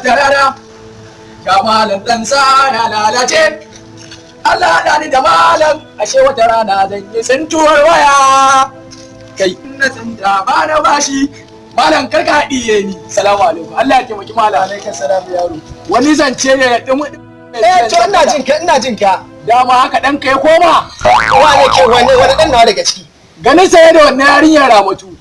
wata rana ga malam dan sa ya lalace Allah da ni da malam ashe wata rana zan yi tsintuwar waya kai na tsinta ba na bashi malam karka haɗiye ni salamu alaikum Allah ya taimaki malam alaikum salam yaro wani zance ne ya dumu to ina jin ka dama haka dan kai koma wane ke wani dan nawa daga ciki ganin sai da wannan yarinyar Ramatu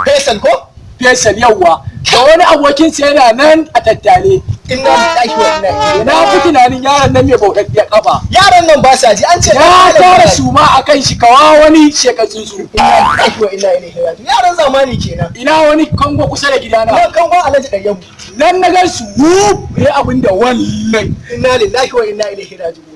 Faisal ko Faisal yawa da wani abokin sa yana nan a tattale inna lillahi wa inna ilaihi na fi tunanin yaron nan mai bauɗaɗɗiyar kafa yaron nan ba sa ji an ce ya tara su ma akan shi kawa wani shekatsun su inna lillahi wa inna ilaihi raji'un yaron zamani kenan ina wani kango kusa da gidana na kango Alhaji Ɗayyabu nan na gan su ne abin da wallahi inna lillahi wa inna ilaihi raji'un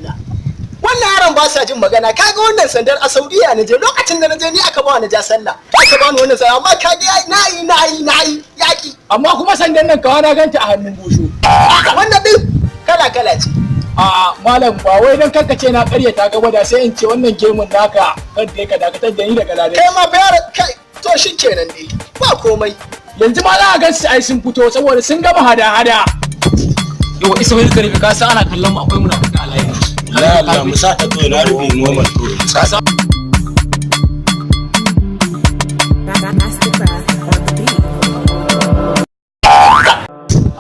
wannan yaron ba sa jin magana kaga wannan sandar a Saudiya na je lokacin da na je ni aka ba ni ja sallah aka ba ni wannan sandar amma kaga nayi yaki amma kuma sandan nan kawa na ganta a hannun gosho wannan din kala ce a malam ba wai dan kanka ce na karyata gaba da sai in ce wannan gemun naka kada ka dakatar da ni daga ladan kai ma bayar kai to shikenan dai ba komai yanzu ma za a gan su ai sun fito saboda sun gama hada yau isa wani kare ka san ana kallon mu akwai munafiki a layin Allah mu sa ta to na rubi normal to sasa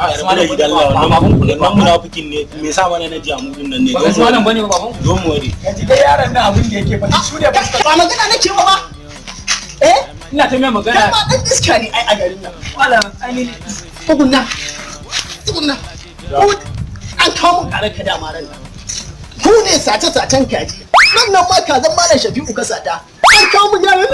Asmanu gidan Allah wannan munafikin ne me yasa mana na ji amudin nan ne ba Asmanu bane ba baban don mu ware yanzu dai yaron nan abin da yake faɗi su ne ba ba magana nake ba ina ta mai magana ma dan iska ne ai a garin nan wala ainihin tukunna an kawo mun karar ka dama ran ku ne sace-sacen kaji nan ma kazan malam Shafi'u ka sata an kawo mun yaran